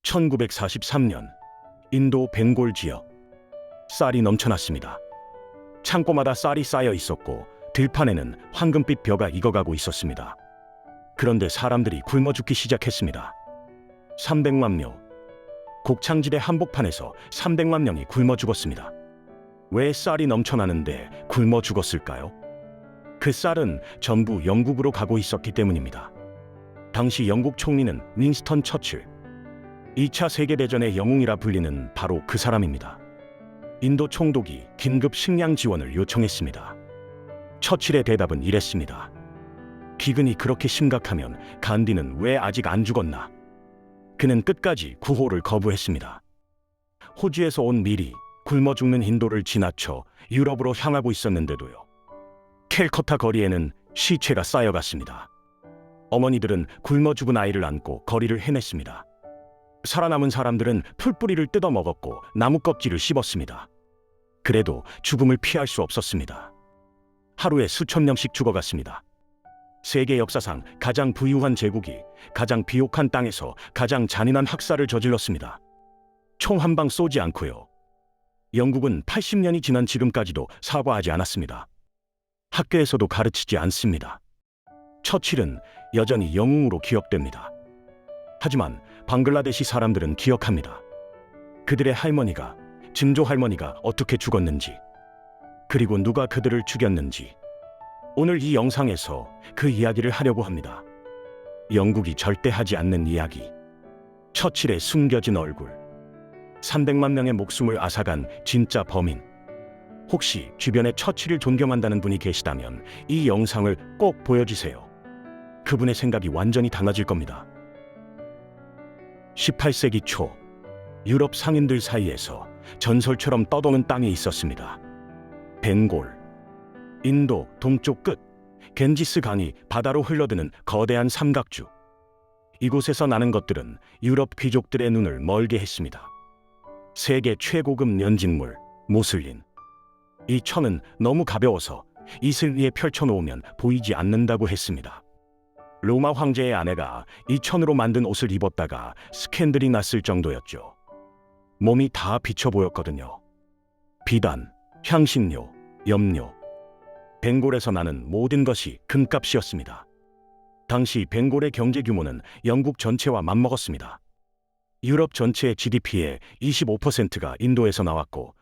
1943년 인도 벵골 지역, 쌀이 넘쳐났습니다. 창고마다 쌀이 쌓여 있었고 들판에는 황금빛 벼가 익어가고 있었습니다. 그런데 사람들이 굶어 죽기 시작했습니다. 300만 명. 곡창지대 한복판에서 300만 명이 굶어 죽었습니다. 왜 쌀이 넘쳐나는데 굶어 죽었을까요? 그 쌀은 전부 영국으로 가고 있었기 때문입니다. 당시 영국 총리는 윈스턴 처칠, 2차 세계대전의 영웅이라 불리는 바로 그 사람입니다. 인도 총독이 긴급 식량 지원을 요청했습니다. 처칠의 대답은 이랬습니다. 기근이 그렇게 심각하면 간디는 왜 아직 안 죽었나? 그는 끝까지 구호를 거부했습니다. 호주에서 온 밀이 굶어 죽는 인도를 지나쳐 유럽으로 향하고 있었는데도요. 캘커타 거리에는 시체가 쌓여갔습니다. 어머니들은 굶어 죽은 아이를 안고 거리를 헤맸습니다. 살아남은 사람들은 풀뿌리를 뜯어 먹었고 나무 껍질을 씹었습니다. 그래도 죽음을 피할 수 없었습니다. 하루에 수천 명씩 죽어갔습니다. 세계 역사상 가장 부유한 제국이 가장 비옥한 땅에서 가장 잔인한 학살을 저질렀습니다. 총 한 방 쏘지 않고요. 영국은 80년이 지난 지금까지도 사과하지 않았습니다. 학교에서도 가르치지 않습니다. 처칠은 여전히 영웅으로 기억됩니다. 하지만 방글라데시 사람들은 기억합니다. 그들의 할머니가, 증조 할머니가 어떻게 죽었는지, 그리고 누가 그들을 죽였는지. 오늘 이 영상에서 그 이야기를 하려고 합니다. 영국이 절대 하지 않는 이야기. 처칠의 숨겨진 얼굴. 300만 명의 목숨을 앗아간 진짜 범인. 혹시 주변에 처칠을 존경한다는 분이 계시다면 이 영상을 꼭 보여주세요. 그분의 생각이 완전히 달라질 겁니다. 18세기 초 유럽 상인들 사이에서 전설처럼 떠도는 땅이 있었습니다. 벵골. 인도 동쪽 끝 겐지스 강이 바다로 흘러드는 거대한 삼각주. 이곳에서 나는 것들은 유럽 귀족들의 눈을 멀게 했습니다. 세계 최고급 연진물 모슬린. 이 천은 너무 가벼워서 이슬 위에 펼쳐놓으면 보이지 않는다고 했습니다. 로마 황제의 아내가 이 천으로 만든 옷을 입었다가 스캔들이 났을 정도였죠. 몸이 다 비쳐 보였거든요. 비단, 향신료, 염료. 벵골에서 나는 모든 것이 금값이었습니다. 당시 벵골의 경제 규모는 영국 전체와 맞먹었습니다. 유럽 전체의 GDP의 25%가 인도에서 나왔고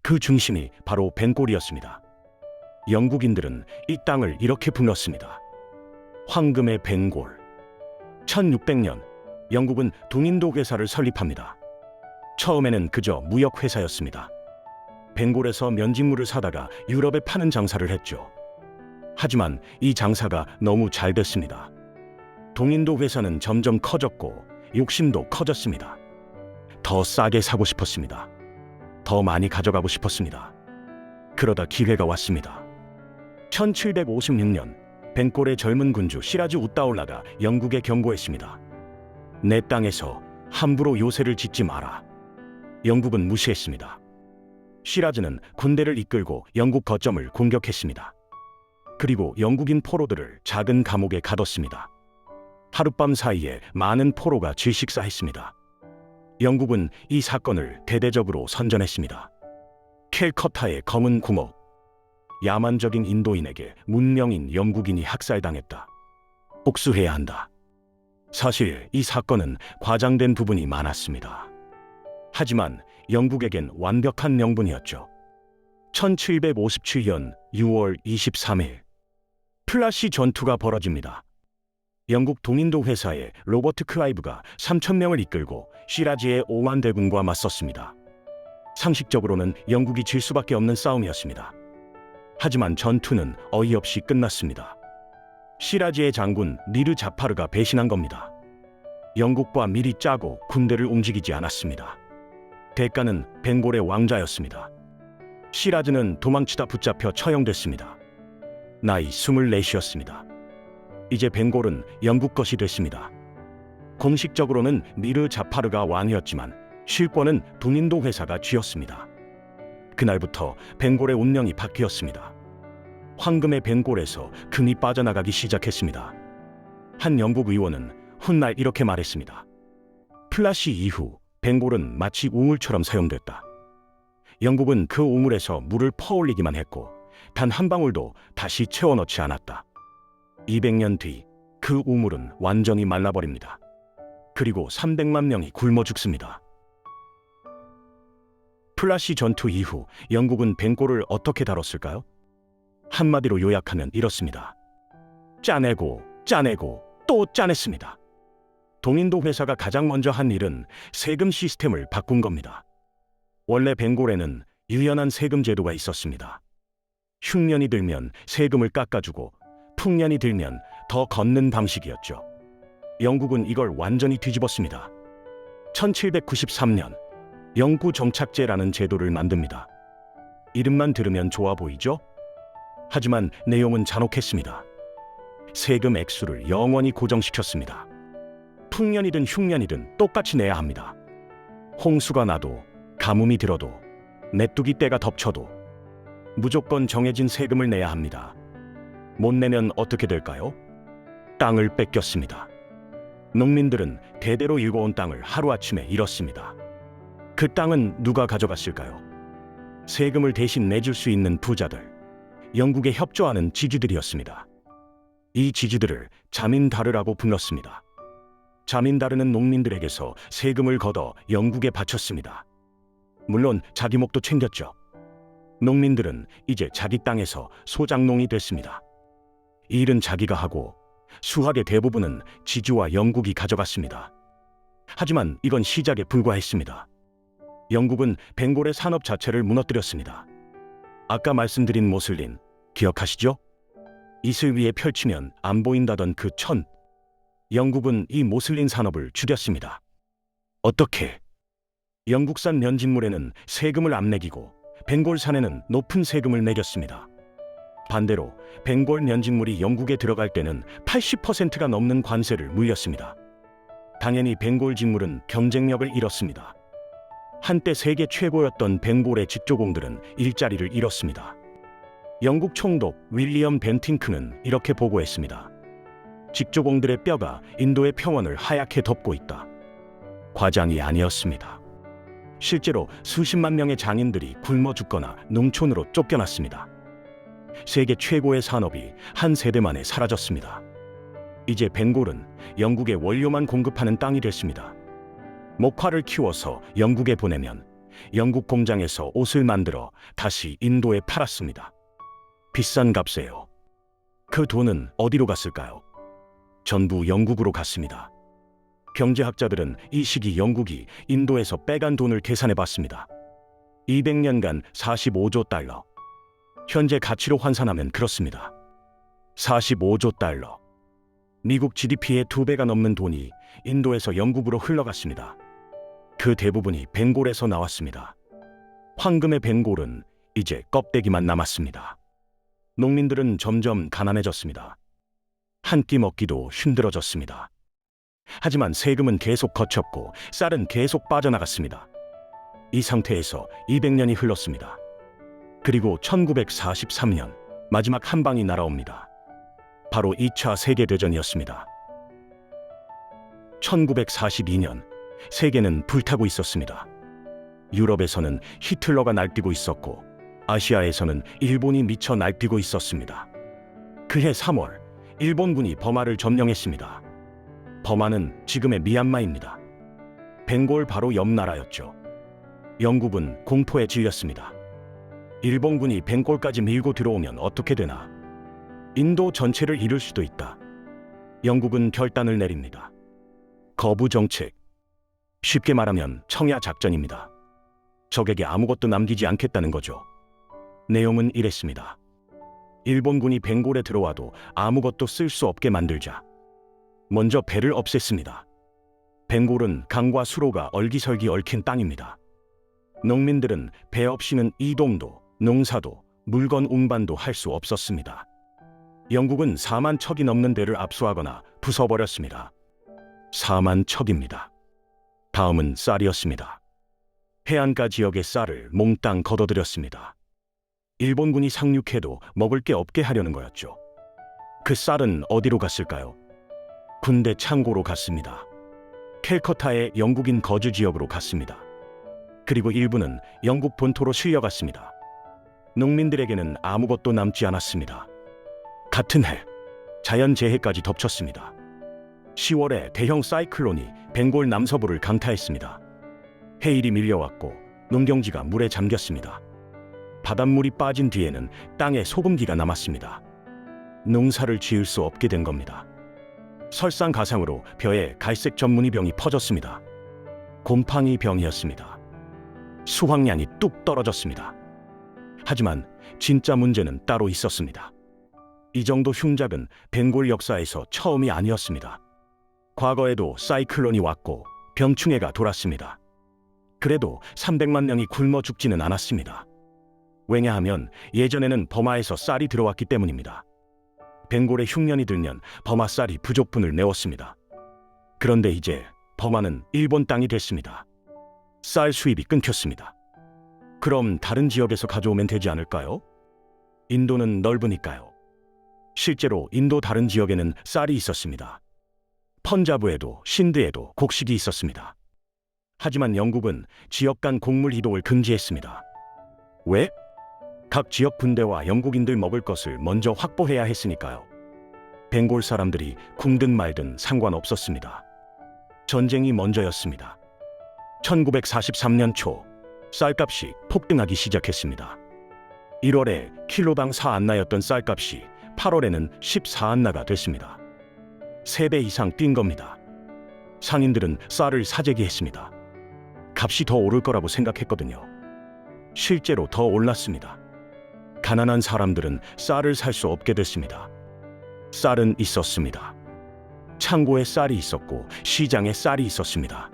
그 중심이 바로 벵골이었습니다. 영국인들은 이 땅을 이렇게 불렀습니다. 황금의 벵골. 1600년 영국은 동인도 회사를 설립합니다. 처음에는 그저 무역 회사였습니다. 벵골에서 면직물을 사다가 유럽에 파는 장사를 했죠. 하지만 이 장사가 너무 잘 됐습니다. 동인도 회사는 점점 커졌고 욕심도 커졌습니다. 더 싸게 사고 싶었습니다. 더 많이 가져가고 싶었습니다. 그러다 기회가 왔습니다. 1756년 벵골의 젊은 군주 시라즈 웃다올라가 영국에 경고했습니다. 내 땅에서 함부로 요새를 짓지 마라. 영국은 무시했습니다. 시라즈는 군대를 이끌고 영국 거점을 공격했습니다. 그리고 영국인 포로들을 작은 감옥에 가뒀습니다. 하룻밤 사이에 많은 포로가 질식사했습니다. 영국은 이 사건을 대대적으로 선전했습니다. 캘커타의 검은 구멍. 야만적인 인도인에게 문명인 영국인이 학살당했다. 복수해야 한다. 사실 이 사건은 과장된 부분이 많았습니다. 하지만 영국에겐 완벽한 명분이었죠. 1757년 6월 23일 플라시 전투가 벌어집니다. 영국 동인도 회사의 로버트 클라이브가 3,000명을 이끌고 시라즈의 5만 대군과 맞섰습니다. 상식적으로는 영국이 질 수밖에 없는 싸움이었습니다. 하지만 전투는 어이없이 끝났습니다. 시라즈의 장군 니르 자파르가 배신한 겁니다. 영국과 미리 짜고 군대를 움직이지 않았습니다. 대가는 벵골의 왕자였습니다. 시라즈는 도망치다 붙잡혀 처형됐습니다. 나이 24이었습니다. 이제 벵골은 영국 것이 됐습니다. 공식적으로는 니르 자파르가 왕이었지만 실권은 동인도 회사가 쥐었습니다. 그날부터 벵골의 운명이 바뀌었습니다. 황금의 벵골에서 금이 빠져나가기 시작했습니다. 한 영국 의원은 훗날 이렇게 말했습니다. 플라시 이후 벵골은 마치 우물처럼 사용됐다. 영국은 그 우물에서 물을 퍼올리기만 했고 단 한 방울도 다시 채워넣지 않았다. 200년 뒤 그 우물은 완전히 말라버립니다. 그리고 300만 명이 굶어 죽습니다. 플라시 전투 이후 영국은 벵골을 어떻게 다뤘을까요? 한마디로 요약하면 이렇습니다. 짜내고 짜내고 또 짜냈습니다. 동인도 회사가 가장 먼저 한 일은 세금 시스템을 바꾼 겁니다. 원래 벵골에는 유연한 세금 제도가 있었습니다. 흉년이 들면 세금을 깎아주고 풍년이 들면 더 걷는 방식이었죠. 영국은 이걸 완전히 뒤집었습니다. 1793년 영구 정착제라는 제도를 만듭니다. 이름만 들으면 좋아 보이죠? 하지만 내용은 잔혹했습니다. 세금 액수를 영원히 고정시켰습니다. 풍년이든 흉년이든 똑같이 내야 합니다. 홍수가 나도 가뭄이 들어도 메뚜기 떼가 덮쳐도 무조건 정해진 세금을 내야 합니다. 못 내면 어떻게 될까요? 땅을 뺏겼습니다. 농민들은 대대로 일궈온 땅을 하루아침에 잃었습니다. 그 땅은 누가 가져갔을까요? 세금을 대신 내줄 수 있는 부자들, 영국에 협조하는 지주들이었습니다. 이 지주들을 자민다르라고 불렀습니다. 자민다르는 농민들에게서 세금을 걷어 영국에 바쳤습니다. 물론 자기 목도 챙겼죠. 농민들은 이제 자기 땅에서 소작농이 됐습니다. 이 일은 자기가 하고 수확의 대부분은 지주와 영국이 가져갔습니다. 하지만 이건 시작에 불과했습니다. 영국은 벵골의 산업 자체를 무너뜨렸습니다. 아까 말씀드린 기억하시죠? 이슬 위에 펼치면 안 보인다던 그 천. 영국은 이 모슬린 산업을 줄였습니다. 어떻게? 영국산 면직물에는 세금을 안 매기고 벵골산에는 높은 세금을 매겼습니다. 반대로 벵골 면직물이 영국에 들어갈 때는 80%가 넘는 관세를 물렸습니다. 당연히 벵골 직물은 경쟁력을 잃었습니다. 한때 세계 최고였던 벵골의 직조공들은 일자리를 잃었습니다. 영국 총독 윌리엄 벤팅크는 이렇게 보고했습니다. 직조공들의 뼈가 인도의 평원을 하얗게 덮고 있다. 과장이 아니었습니다. 실제로 수십만 명의 장인들이 굶어 죽거나 농촌으로 쫓겨났습니다. 세계 최고의 산업이 한 세대 만에 사라졌습니다. 이제 벵골은 영국에 원료만 공급하는 땅이 됐습니다. 목화를 키워서 영국에 보내면 영국 공장에서 옷을 만들어 다시 인도에 팔았습니다. 비싼 값에요. 그 돈은 어디로 갔을까요? 전부 영국으로 갔습니다. 경제학자들은 이 시기 영국이 인도에서 빼간 돈을 계산해 봤습니다. 200년간 45조 달러. 현재 가치로 환산하면 그렇습니다. 45조 달러. 미국 GDP의 2배가 넘는 돈이 인도에서 영국으로 흘러갔습니다. 그 대부분이 벵골에서 나왔습니다. 황금의 벵골은 이제 껍데기만 남았습니다. 농민들은 점점 가난해졌습니다. 한 끼 먹기도 힘들어졌습니다. 하지만 세금은 계속 거쳤고 쌀은 계속 빠져나갔습니다. 이 상태에서 200년이 흘렀습니다. 그리고 1943년 마지막 한 방이 날아옵니다. 바로 2차 세계대전이었습니다. 1942년 세계는 불타고 있었습니다. 유럽에서는 히틀러가 날뛰고 있었고 아시아에서는 일본이 미쳐 날뛰고 있었습니다. 그해 3월 일본군이 버마를 점령했습니다. 버마는 지금의 미얀마입니다. 벵골 바로 옆 나라였죠. 영국은 공포에 질렸습니다. 일본군이 벵골까지 밀고 들어오면 어떻게 되나? 인도 전체를 잃을 수도 있다. 영국은 결단을 내립니다. 거부 정책. 쉽게 말하면 청야 작전입니다. 적에게 아무것도 남기지 않겠다는 거죠. 내용은 이랬습니다. 일본군이 벵골에 들어와도 아무것도 쓸 수 없게 만들자. 먼저 배를 없앴습니다. 벵골은 강과 수로가 얼기설기 얽힌 땅입니다. 농민들은 배 없이는 이동도, 농사도, 물건 운반도 할 수 없었습니다. 영국은 4만 척이 넘는 대를 압수하거나 부숴버렸습니다. 4만 척입니다. 다음은 쌀이었습니다. 해안가 지역의 쌀을 몽땅 걷어들였습니다. 일본군이 상륙해도 먹을 게 없게 하려는 거였죠. 그 쌀은 어디로 갔을까요? 군대 창고로 갔습니다. 캘커타의 영국인 거주 지역으로 갔습니다. 그리고 일부는 영국 본토로 실려갔습니다. 농민들에게는 아무것도 남지 않았습니다. 같은 해, 자연재해까지 덮쳤습니다. 10월에 대형 사이클론이 벵골 남서부를 강타했습니다. 해일이 밀려왔고 농경지가 물에 잠겼습니다. 바닷물이 빠진 뒤에는 땅에 소금기가 남았습니다. 농사를 지을 수 없게 된 겁니다. 설상가상으로 벼에 갈색 전무늬병이 퍼졌습니다. 곰팡이 병이었습니다. 수확량이 뚝 떨어졌습니다. 하지만 진짜 문제는 따로 있었습니다. 이 정도 흉작은 벵골 역사에서 처음이 아니었습니다. 과거에도 사이클론이 왔고 병충해가 돌았습니다. 그래도 300만 명이 굶어 죽지는 않았습니다. 왜냐하면 예전에는 버마에서 쌀이 들어왔기 때문입니다. 벵골에 흉년이 들면 버마 쌀이 부족분을 내었습니다. 그런데 이제 버마는 일본 땅이 됐습니다. 쌀 수입이 끊겼습니다. 그럼 다른 지역에서 가져오면 되지 않을까요? 인도는 넓으니까요. 실제로 인도 다른 지역에는 쌀이 있었습니다. 펀자브에도 신드에도 곡식이 있었습니다. 하지만 영국은 지역 간 곡물 이동을 금지했습니다. 왜? 각 지역 군대와 영국인들 먹을 것을 먼저 확보해야 했으니까요. 벵골 사람들이 굶든 말든 상관없었습니다. 전쟁이 먼저였습니다. 1943년 초 쌀값이 폭등하기 시작했습니다. 1월에 킬로당 4안나였던 쌀값이 8월에는 14안나가 됐습니다. 3배 이상 뛴 겁니다. 상인들은 쌀을 사재기했습니다. 값이 더 오를 거라고 생각했거든요. 실제로 더 올랐습니다. 가난한 사람들은 쌀을 살 수 없게 됐습니다. 쌀은 있었습니다. 창고에 쌀이 있었고 시장에 쌀이 있었습니다.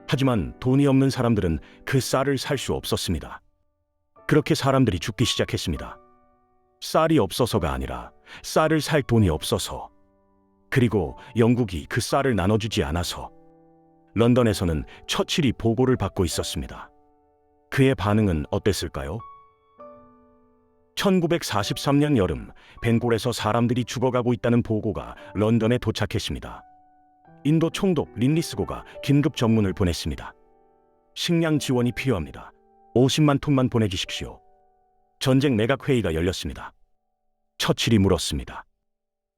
하지만 돈이 없는 사람들은 그 쌀을 살 수 없었습니다. 그렇게 사람들이 죽기 시작했습니다. 쌀이 없어서가 아니라 쌀을 살 돈이 없어서, 그리고 영국이 그 쌀을 나눠주지 않아서. 런던에서는 처칠이 보고를 받고 있었습니다. 그의 반응은 어땠을까요? 1943년 여름, 벵골에서 사람들이 죽어가고 있다는 보고가 런던에 도착했습니다. 인도 총독 린리스고가 긴급 전문을 보냈습니다. 식량 지원이 필요합니다. 50만 톤만 보내주십시오. 전쟁 매각회의가 열렸습니다. 처칠이 물었습니다.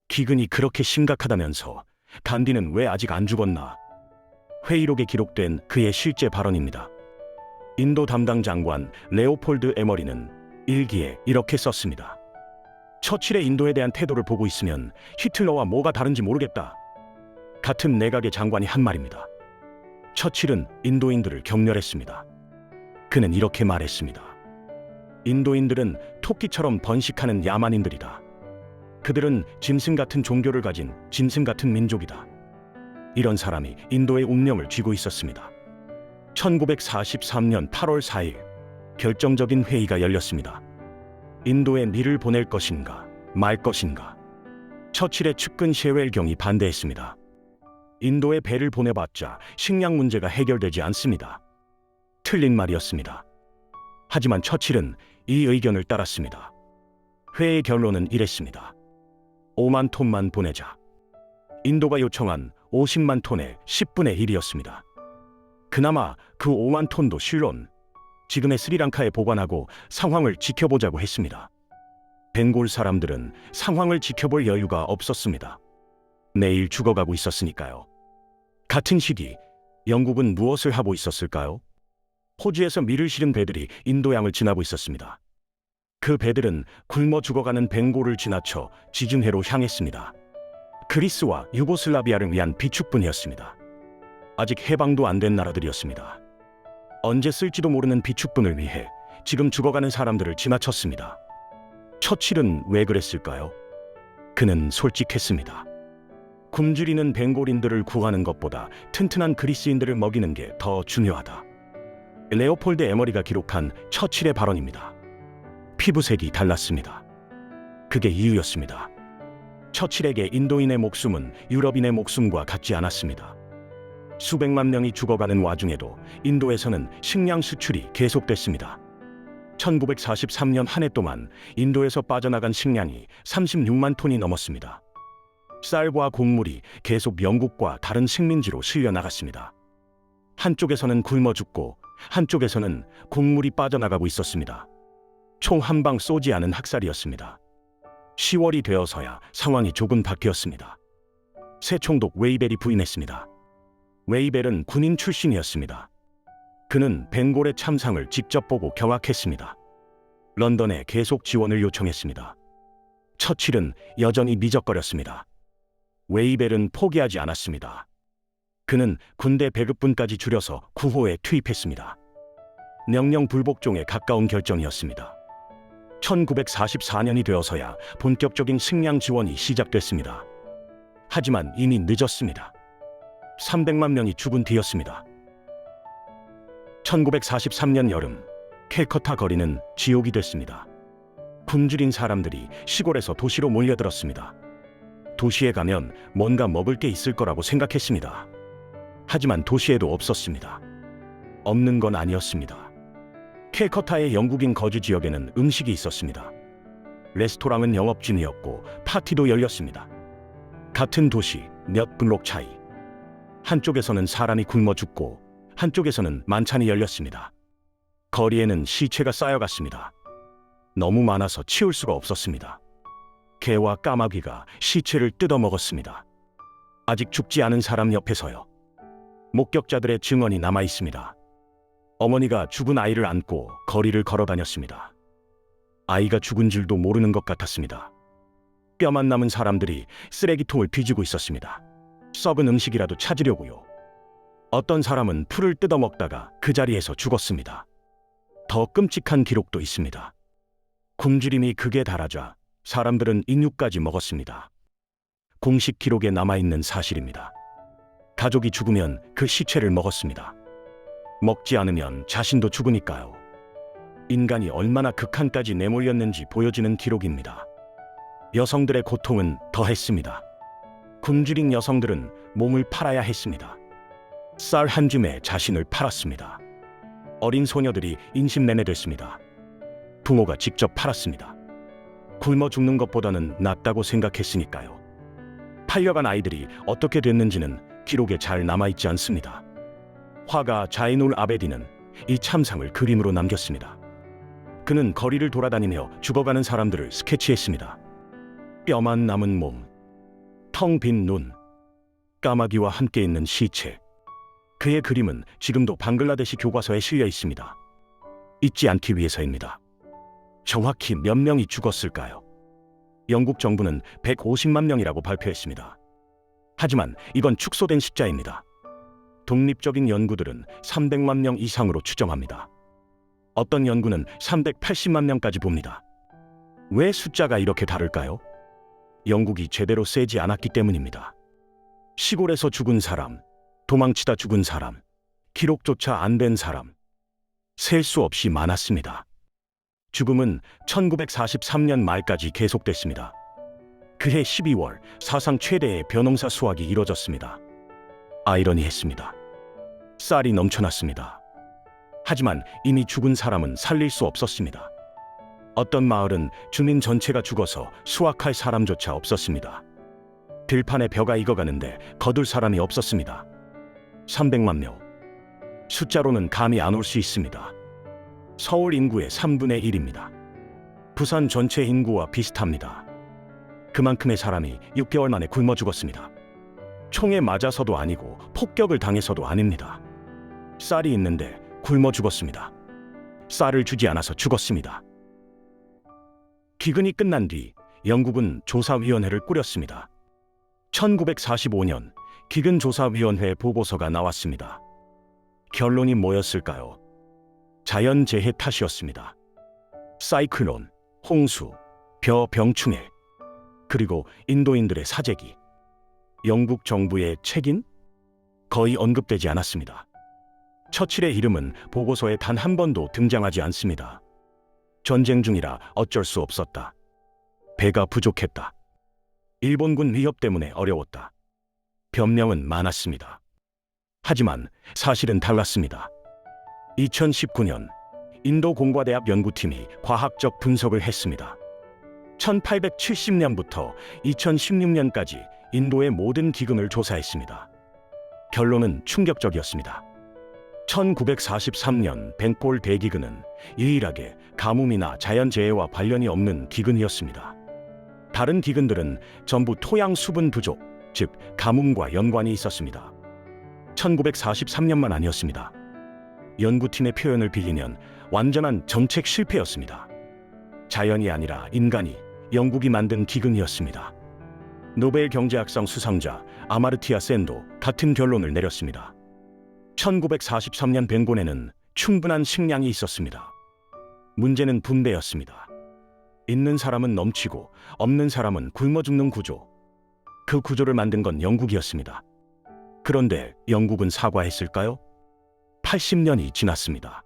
기근이 그렇게 심각하다면서 간디는 왜 아직 안 죽었나? 회의록에 기록된 그의 실제 발언입니다. 인도 담당 장관 레오폴드 에머리는 일기에 이렇게 썼습니다. 처칠의 인도에 대한 태도를 보고 있으면 히틀러와 뭐가 다른지 모르겠다. 같은 내각의 장관이 한 말입니다. 처칠은 인도인들을 격렬했습니다. 그는 이렇게 말했습니다. 인도인들은 토끼처럼 번식하는 야만인들이다. 그들은 짐승 같은 종교를 가진 짐승 같은 민족이다. 이런 사람이 인도의 운명을 쥐고 있었습니다. 1943년 8월 4일 결정적인 회의가 열렸습니다. 인도에 밀을 보낼 것인가 말 것인가. 처칠의 측근 셰웰경이 반대했습니다. 인도에 배를 보내봤자 식량 문제가 해결되지 않습니다. 틀린 말이었습니다. 하지만 처칠은 이 의견을 따랐습니다. 회의 결론은 이랬습니다. 5만 톤만 보내자. 인도가 요청한 50만 톤의 10분의 1이었습니다. 그나마 그 5만 톤도 실론, 지금의 스리랑카에 보관하고 상황을 지켜보자고 했습니다. 벵골 사람들은 상황을 지켜볼 여유가 없었습니다. 내일 죽어가고 있었으니까요. 같은 시기 영국은 무엇을 하고 있었을까요? 호주에서 밀을 실은 배들이 인도양을 지나고 있었습니다. 그 배들은 굶어 죽어가는 벵골을 지나쳐 지중해로 향했습니다. 그리스와 유고슬라비아를 위한 비축분이었습니다. 아직 해방도 안 된 나라들이었습니다. 언제 쓸지도 모르는 비축분을 위해 지금 죽어가는 사람들을 지나쳤습니다. 처칠은 왜 그랬을까요? 그는 솔직했습니다. 굶주리는 벵골인들을 구하는 것보다 튼튼한 그리스인들을 먹이는 게 더 중요하다. 레오폴드 에머리가 기록한 처칠의 발언입니다. 피부색이 달랐습니다. 그게 이유였습니다. 처칠에게 인도인의 목숨은 유럽인의 목숨과 같지 않았습니다. 수백만 명이 죽어가는 와중에도 인도에서는 식량 수출이 계속됐습니다. 1943년 한 해 동안 인도에서 빠져나간 식량이 36만 톤이 넘었습니다. 쌀과 곡물이 계속 영국과 다른 식민지로 실려 나갔습니다. 한쪽에서는 굶어 죽고 한쪽에서는 곡물이 빠져나가고 있었습니다. 총 한 방 쏘지 않은 학살이었습니다. 10월이 되어서야 상황이 조금 바뀌었습니다. 새 총독 웨이벨이 부임했습니다. 웨이벨은 군인 출신이었습니다. 그는 벵골의 참상을 직접 보고 경악했습니다. 런던에 계속 지원을 요청했습니다. 처칠은 여전히 미적거렸습니다. 웨이벨은 포기하지 않았습니다. 그는 군대 배급분까지 줄여서 구호에 투입했습니다. 명령 불복종에 가까운 결정이었습니다. 1944년이 되어서야 본격적인 식량 지원이 시작됐습니다. 하지만 이미 늦었습니다. 300만 명이 죽은 뒤였습니다. 1943년 여름, 캘커타 거리는 지옥이 됐습니다. 굶주린 사람들이 시골에서 도시로 몰려들었습니다. 도시에 가면 뭔가 먹을 게 있을 거라고 생각했습니다. 하지만 도시에도 없었습니다. 없는 건 아니었습니다. 캘커타의 영국인 거주 지역에는 음식이 있었습니다. 레스토랑은 영업 중이었고 파티도 열렸습니다. 같은 도시 몇 블록 차이. 한쪽에서는 사람이 굶어 죽고 한쪽에서는 만찬이 열렸습니다. 거리에는 시체가 쌓여갔습니다. 너무 많아서 치울 수가 없었습니다. 개와 까마귀가 시체를 뜯어먹었습니다. 아직 죽지 않은 사람 옆에서요. 목격자들의 증언이 남아 있습니다. 어머니가 죽은 아이를 안고 거리를 걸어 다녔습니다. 아이가 죽은 줄도 모르는 것 같았습니다. 뼈만 남은 사람들이 쓰레기통을 뒤지고 있었습니다. 썩은 음식이라도 찾으려고요. 어떤 사람은 풀을 뜯어먹다가 그 자리에서 죽었습니다. 더 끔찍한 기록도 있습니다. 굶주림이 극에 달하자 사람들은 인육까지 먹었습니다. 공식 기록에 남아있는 사실입니다. 가족이 죽으면 그 시체를 먹었습니다. 먹지 않으면 자신도 죽으니까요. 인간이 얼마나 극한까지 내몰렸는지 보여지는 기록입니다. 여성들의 고통은 더했습니다. 굶주린 여성들은 몸을 팔아야 했습니다. 쌀 한 줌에 자신을 팔았습니다. 어린 소녀들이 인신매매됐습니다. 부모가 직접 팔았습니다. 굶어 죽는 것보다는 낫다고 생각했으니까요. 팔려간 아이들이 어떻게 됐는지는 기록에 잘 남아있지 않습니다. 화가 자이놀 아베디는 이 참상을 그림으로 남겼습니다. 그는 거리를 돌아다니며 죽어가는 사람들을 스케치했습니다. 뼈만 남은 몸, 텅 빈 눈, 까마귀와 함께 있는 시체. 그의 그림은 지금도 방글라데시 교과서에 실려 있습니다. 잊지 않기 위해서입니다. 정확히 몇 명이 죽었을까요? 영국 정부는 150만 명이라고 발표했습니다. 하지만 이건 축소된 숫자입니다. 독립적인 연구들은 300만 명 이상으로 추정합니다. 어떤 연구는 380만 명까지 봅니다. 왜 숫자가 이렇게 다를까요? 영국이 제대로 세지 않았기 때문입니다. 시골에서 죽은 사람, 도망치다 죽은 사람, 기록조차 안 된 사람, 셀 수 없이 많았습니다. 죽음은 1943년 말까지 계속됐습니다. 그해 12월 사상 최대의 벼농사 수확이 이뤄졌습니다. 아이러니했습니다. 쌀이 넘쳐났습니다. 하지만 이미 죽은 사람은 살릴 수 없었습니다. 어떤 마을은 주민 전체가 죽어서 수확할 사람조차 없었습니다. 들판에 벼가 익어가는데 거둘 사람이 없었습니다. 300만 명. 숫자로는 감이 안 올 수 있습니다. 서울 인구의 3분의 1입니다. 부산 전체 인구와 비슷합니다. 그만큼의 사람이 6개월 만에 굶어 죽었습니다. 총에 맞아서도 아니고 폭격을 당해서도 아닙니다. 쌀이 있는데 굶어 죽었습니다. 쌀을 주지 않아서 죽었습니다. 기근이 끝난 뒤 영국은 조사위원회를 꾸렸습니다. 1945년 기근조사위원회 보고서가 나왔습니다. 결론이 뭐였을까요? 자연재해 탓이었습니다. 사이클론, 홍수, 병충해, 그리고 인도인들의 사재기. 영국 정부의 책임? 거의 언급되지 않았습니다. 처칠의 이름은 보고서에 단 한 번도 등장하지 않습니다. 전쟁 중이라 어쩔 수 없었다. 배가 부족했다. 일본군 위협 때문에 어려웠다. 변명은 많았습니다. 하지만 사실은 달랐습니다. 2019년 인도 공과대학 연구팀이 과학적 분석을 했습니다. 1870년부터 2016년까지 인도의 모든 기근을 조사했습니다. 결론은 충격적이었습니다. 1943년 벵골 대기근은 유일하게 가뭄이나 자연재해와 관련이 없는 기근이었습니다. 다른 기근들은 전부 토양 수분 부족, 즉 가뭄과 연관이 있었습니다. 1943년만 아니었습니다. 연구팀의 표현을 빌리면 완전한 정책 실패였습니다. 자연이 아니라 인간이, 영국이 만든 기근이었습니다. 노벨 경제학상 수상자 아마르티아 센도 같은 결론을 내렸습니다. 1943년 벵골에는 충분한 식량이 있었습니다. 문제는 분배였습니다. 있는 사람은 넘치고 없는 사람은 굶어 죽는 구조. 그 구조를 만든 건 영국이었습니다. 그런데 영국은 사과했을까요? 80년이 지났습니다.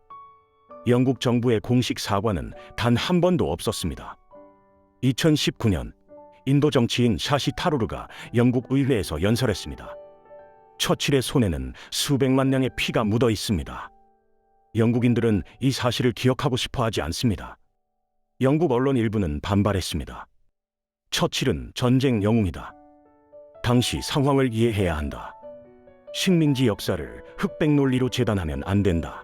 영국 정부의 공식 사과는 단 한 번도 없었습니다. 2019년 인도 정치인 샤시 타루르가 영국 의회에서 연설했습니다. 처칠의 손에는 수백만 명의 피가 묻어 있습니다. 영국인들은 이 사실을 기억하고 싶어 하지 않습니다. 영국 언론 일부는 반발했습니다. 처칠은 전쟁 영웅이다. 당시 상황을 이해해야 한다. 식민지 역사를 흑백 논리로 재단하면 안 된다.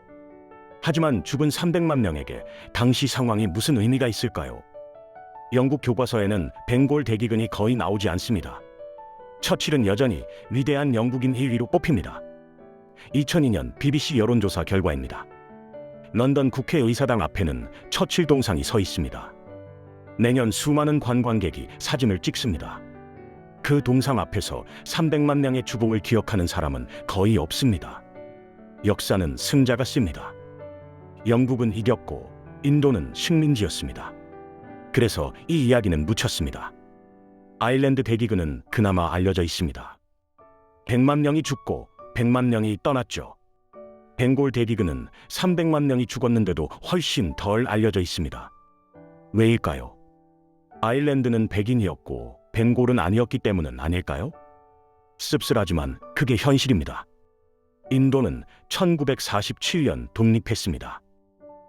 하지만 죽은 300만 명에게 당시 상황이 무슨 의미가 있을까요? 영국 교과서에는 벵골 대기근이 거의 나오지 않습니다. 처칠은 여전히 위대한 영국인 1위로 뽑힙니다. 2002년 BBC 여론조사 결과입니다. 런던 국회의사당 앞에는 처칠 동상이 서 있습니다. 매년 수많은 관광객이 사진을 찍습니다. 그 동상 앞에서 300만 명의 죽음을 기억하는 사람은 거의 없습니다. 역사는 승자가 씁니다. 영국은 이겼고 인도는 식민지였습니다. 그래서 이 이야기는 묻혔습니다. 아일랜드 대기근은 그나마 알려져 있습니다. 100만 명이 죽고 100만 명이 떠났죠. 벵골 대기근은 300만 명이 죽었는데도 훨씬 덜 알려져 있습니다. 왜일까요? 아일랜드는 백인이었고 벵골은 아니었기 때문은 아닐까요? 씁쓸하지만 그게 현실입니다. 인도는 1947년 독립했습니다.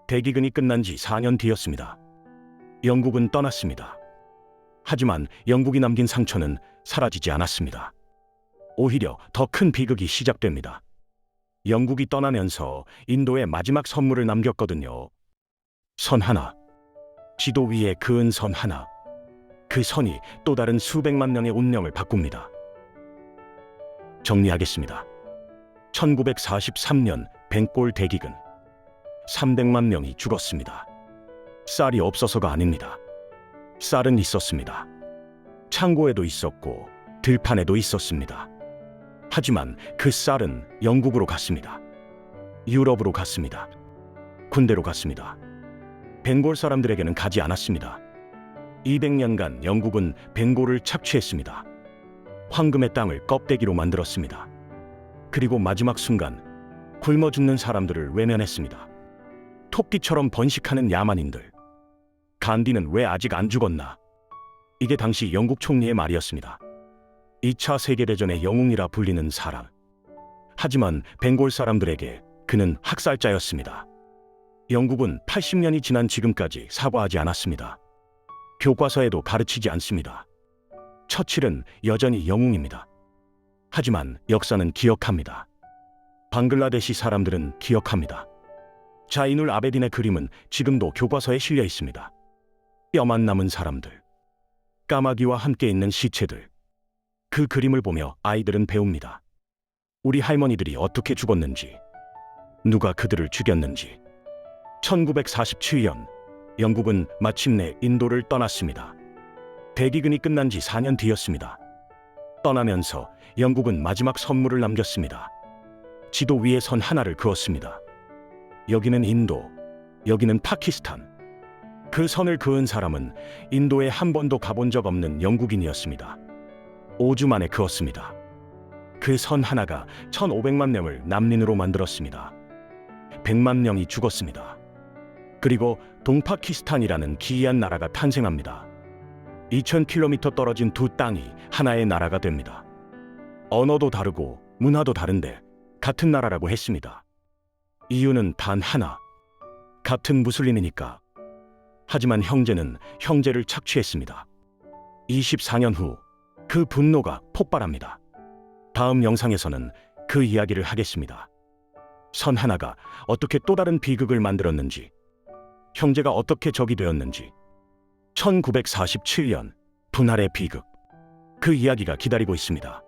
대기근이 끝난 지 4년 뒤였습니다. 영국은 떠났습니다. 하지만 영국이 남긴 상처는 사라지지 않았습니다. 오히려 더 큰 비극이 시작됩니다. 영국이 떠나면서 인도에 마지막 선물을 남겼거든요. 선 하나. 지도 위에 그은 선 하나. 그 선이 또 다른 수백만 명의 운명을 바꿉니다. 정리하겠습니다. 1943년 벵골 대기근. 300만 명이 죽었습니다. 쌀이 없어서가 아닙니다. 쌀은 있었습니다. 창고에도 있었고 들판에도 있었습니다. 하지만 그 쌀은 영국으로 갔습니다. 유럽으로 갔습니다. 군대로 갔습니다. 벵골 사람들에게는 가지 않았습니다. 200년간 영국은 벵골을 착취했습니다. 황금의 땅을 껍데기로 만들었습니다. 그리고 마지막 순간 굶어 죽는 사람들을 외면했습니다. 토끼처럼 번식하는 야만인들. 간디는 왜 아직 안 죽었나? 이게 당시 영국 총리의 말이었습니다. 2차 세계대전의 영웅이라 불리는 사람. 하지만 벵골 사람들에게 그는 학살자였습니다. 영국은 80년이 지난 지금까지 사과하지 않았습니다. 교과서에도 가르치지 않습니다. 처칠은 여전히 영웅입니다. 하지만 역사는 기억합니다. 방글라데시 사람들은 기억합니다. 자이눌 아베딘의 그림은 지금도 교과서에 실려 있습니다. 뼈만 남은 사람들, 까마귀와 함께 있는 시체들. 그 그림을 보며 아이들은 배웁니다. 우리 할머니들이 어떻게 죽었는지, 누가 그들을 죽였는지. 1947년 영국은 마침내 인도를 떠났습니다. 대기근이 끝난 지 4년 뒤였습니다. 떠나면서 영국은 마지막 선물을 남겼습니다. 지도 위에 선 하나를 그었습니다. 여기는 인도, 여기는 파키스탄. 그 선을 그은 사람은 인도에 한 번도 가본 적 없는 영국인이었습니다. 5주 만에 그었습니다. 그 선 하나가 1,500만 명을 난민으로 만들었습니다. 100만 명이 죽었습니다. 그리고 동파키스탄이라는 기이한 나라가 탄생합니다. 2,000km 떨어진 두 땅이 하나의 나라가 됩니다. 언어도 다르고 문화도 다른데 같은 나라라고 했습니다. 이유는 단 하나. 같은 무슬림이니까. 하지만 형제는 형제를 착취했습니다. 24년 후 그 분노가 폭발합니다. 다음 영상에서는 그 이야기를 하겠습니다. 선 하나가 어떻게 또 다른 비극을 만들었는지, 형제가 어떻게 적이 되었는지, 1947년 분할의 비극, 그 이야기가 기다리고 있습니다.